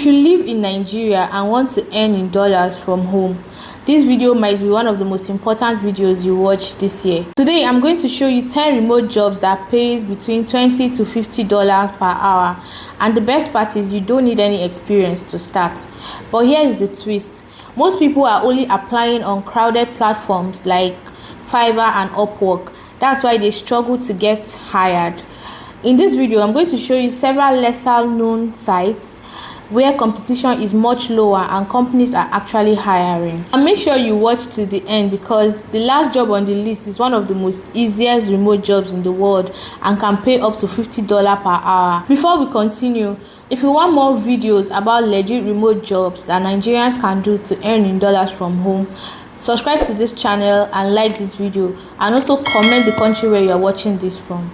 If you live in Nigeria and want to earn in dollars from home, this video might be one of the most important videos you watch this year. Today, I'm going to show you 10 remote jobs that pays between $20 to $50 per hour. And the best part is you don't need any experience to start. But here is the twist. Most people are only applying on crowded platforms like Fiverr and Upwork. That's why they struggle to get hired. In this video, I'm going to show you several lesser known sites where competition is much lower and companies are actually hiring. And make sure you watch to the end because the last job on the list is one of the most easiest remote jobs in the world and can pay up to $50 per hour. Before we continue, if you want more videos about legit remote jobs that Nigerians can do to earn in dollars from home, subscribe to this channel and like this video, and also comment the country where you are watching this from.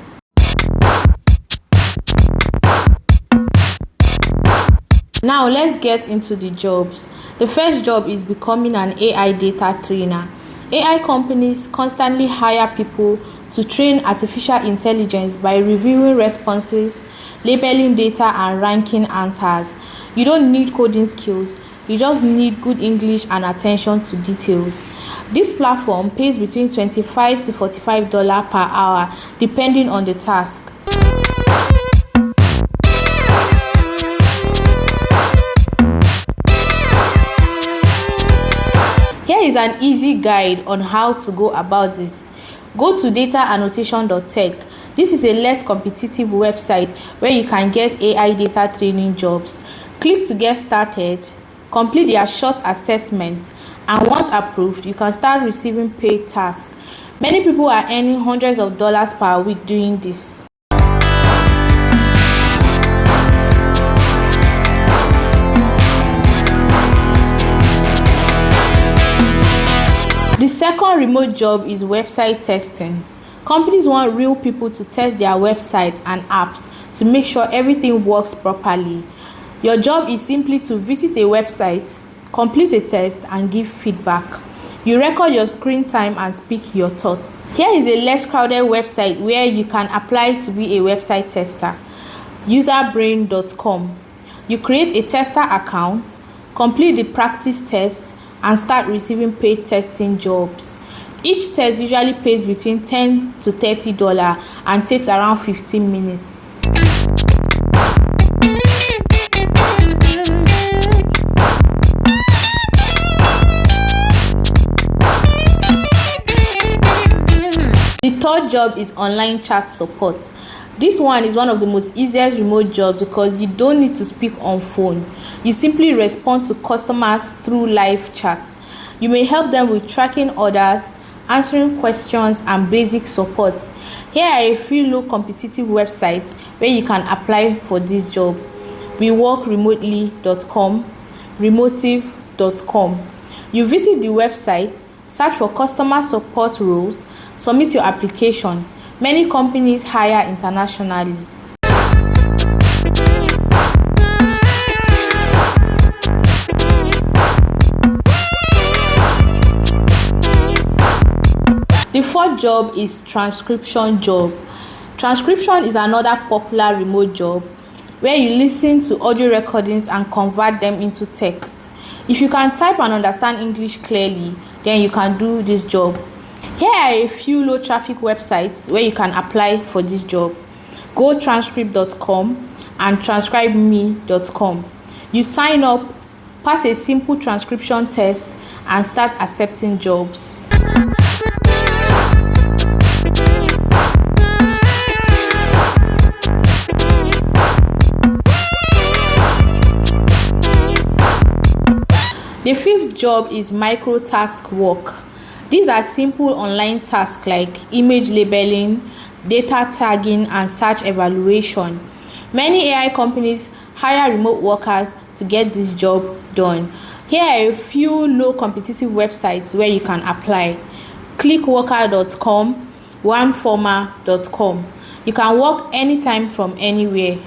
Now let's get into the jobs. The first job is becoming an AI data trainer. AI companies constantly hire people to train artificial intelligence by reviewing responses, labeling data, and ranking answers. You don't need coding skills, you just need good English and attention to details. This platform pays between $25 to $45 per hour depending on the task. Here is an easy guide on how to go about this. Go to dataannotation.tech. This is a less competitive website where you can get AI data training jobs. Click to get started, complete their short assessment, and once approved, you can start receiving paid tasks. Many people are earning hundreds of dollars per week doing this. The second remote job is website testing. Companies want real people to test their websites and apps to make sure everything works properly. Your job is simply to visit a website, complete a test, and give feedback. You record your screen time and speak your thoughts. Here is a less crowded website where you can apply to be a website tester. Userbrain.com. You create a tester account, complete the practice test, and start receiving paid testing jobs. Each test usually pays between $10 to $30 and takes around 15 minutes. The third job is online chat support. This one is one of the most easiest remote jobs because you don't need to speak on phone. You simply respond to customers through live chats. You may help them with tracking orders, answering questions, and basic support. Here are a few low competitive websites where you can apply for this job. WeWorkRemotely.com, Remotive.com. You visit the website, search for customer support roles, submit your application. Many companies hire internationally. The fourth job is transcription job. Transcription is another popular remote job where you listen to audio recordings and convert them into text. If you can type and understand English clearly, then you can do this job. Here are a few low traffic websites where you can apply for this job. GoTranscript.com and TranscribeMe.com. You sign up, pass a simple transcription test, and start accepting jobs. The fifth job is Microtask Work. These are simple online tasks like image labeling, data tagging, and search evaluation. Many AI companies hire remote workers to get this job done. Here are a few low competitive websites where you can apply. Clickworker.com, oneformer.com. You can work anytime from anywhere.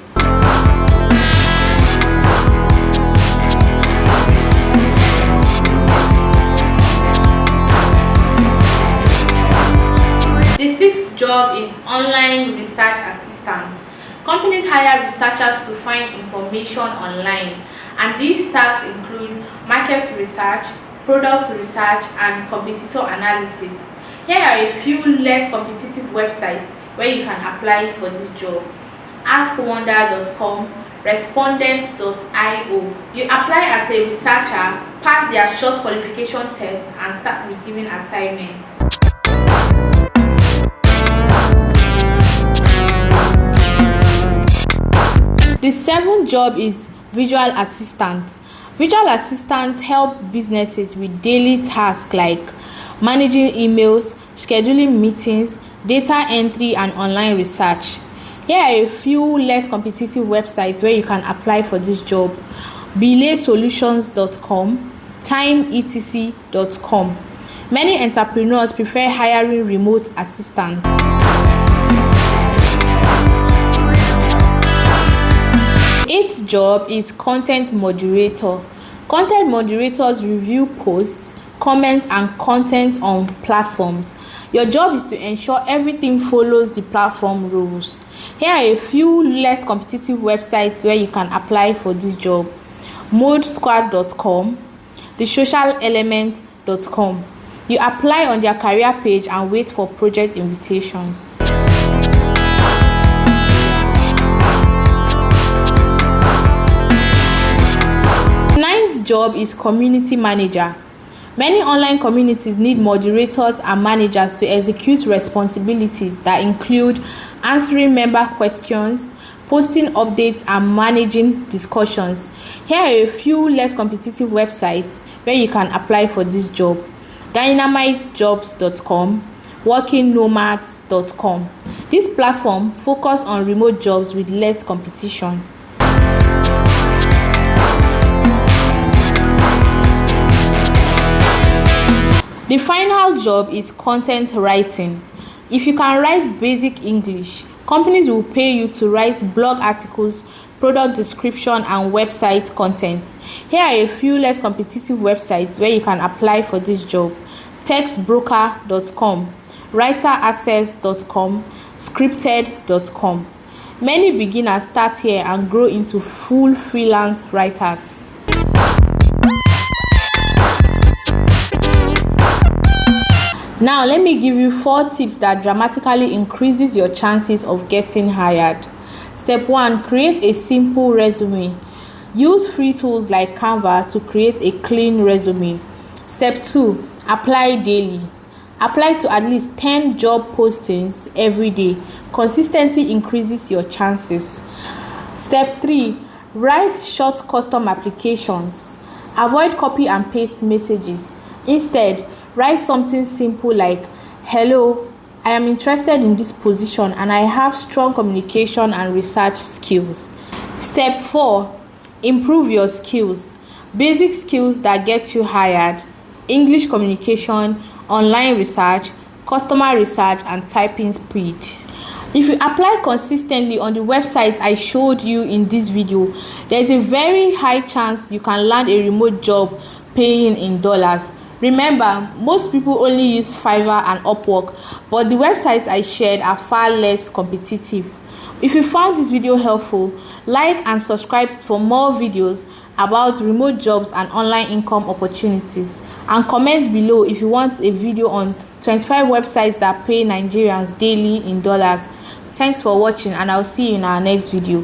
Job is online research assistant. Companies hire researchers to find information online and these tasks include market research, product research, and competitor analysis. Here are a few less competitive websites where you can apply for this job: askwonder.com, respondent.io. You apply as a researcher, pass their short qualification test, and start receiving assignments. The seventh job is visual assistant. Visual assistants help businesses with daily tasks like managing emails, scheduling meetings, data entry, and online research. Here are a few less competitive websites where you can apply for this job: belaysolutions.com, timeetc.com. Many entrepreneurs prefer hiring remote assistants. Eighth job is content moderator. Content moderators review posts, comments, and content on platforms. Your job is to ensure everything follows the platform rules. Here are a few less competitive websites where you can apply for this job: modesquad.com, thesocialelement.com. You apply on their career page and wait for project invitations. Ninth job is community manager. Many online communities need moderators and managers to execute responsibilities that include answering member questions, posting updates, and managing discussions. Here are a few less competitive websites where you can apply for this job: dynamitejobs.com, workingnomads.com. This platform focuses on remote jobs with less competition. The final job is content writing. If you can write basic English, companies will pay you to write blog articles, product description, and website content. Here are a few less competitive websites where you can apply for this job: textbroker.com, writeraccess.com, scripted.com. Many beginners start here and grow into full freelance writers. Now let me give you 4 tips that dramatically increases your chances of getting hired. Step 1. Create a simple resume. Use free tools like Canva to create a clean resume. Step 2. Apply daily. Apply to at least 10 job postings every day. Consistency increases your chances. Step 3. Write short custom applications. Avoid copy and paste messages. Instead, write something simple like, "Hello, I am interested in this position and I have strong communication and research skills." Step 4. Improve your skills. Basic skills that get you hired: English communication, online research, customer research, and typing speed. If you apply consistently on the websites I showed you in this video, there is a very high chance you can land a remote job paying in dollars. Remember, most people only use Fiverr and Upwork, but the websites I shared are far less competitive. If you found this video helpful, like and subscribe for more videos about remote jobs and online income opportunities, and comment below if you want a video on 25 websites that pay Nigerians daily in dollars. Thanks for watching, and I'll see you in our next video.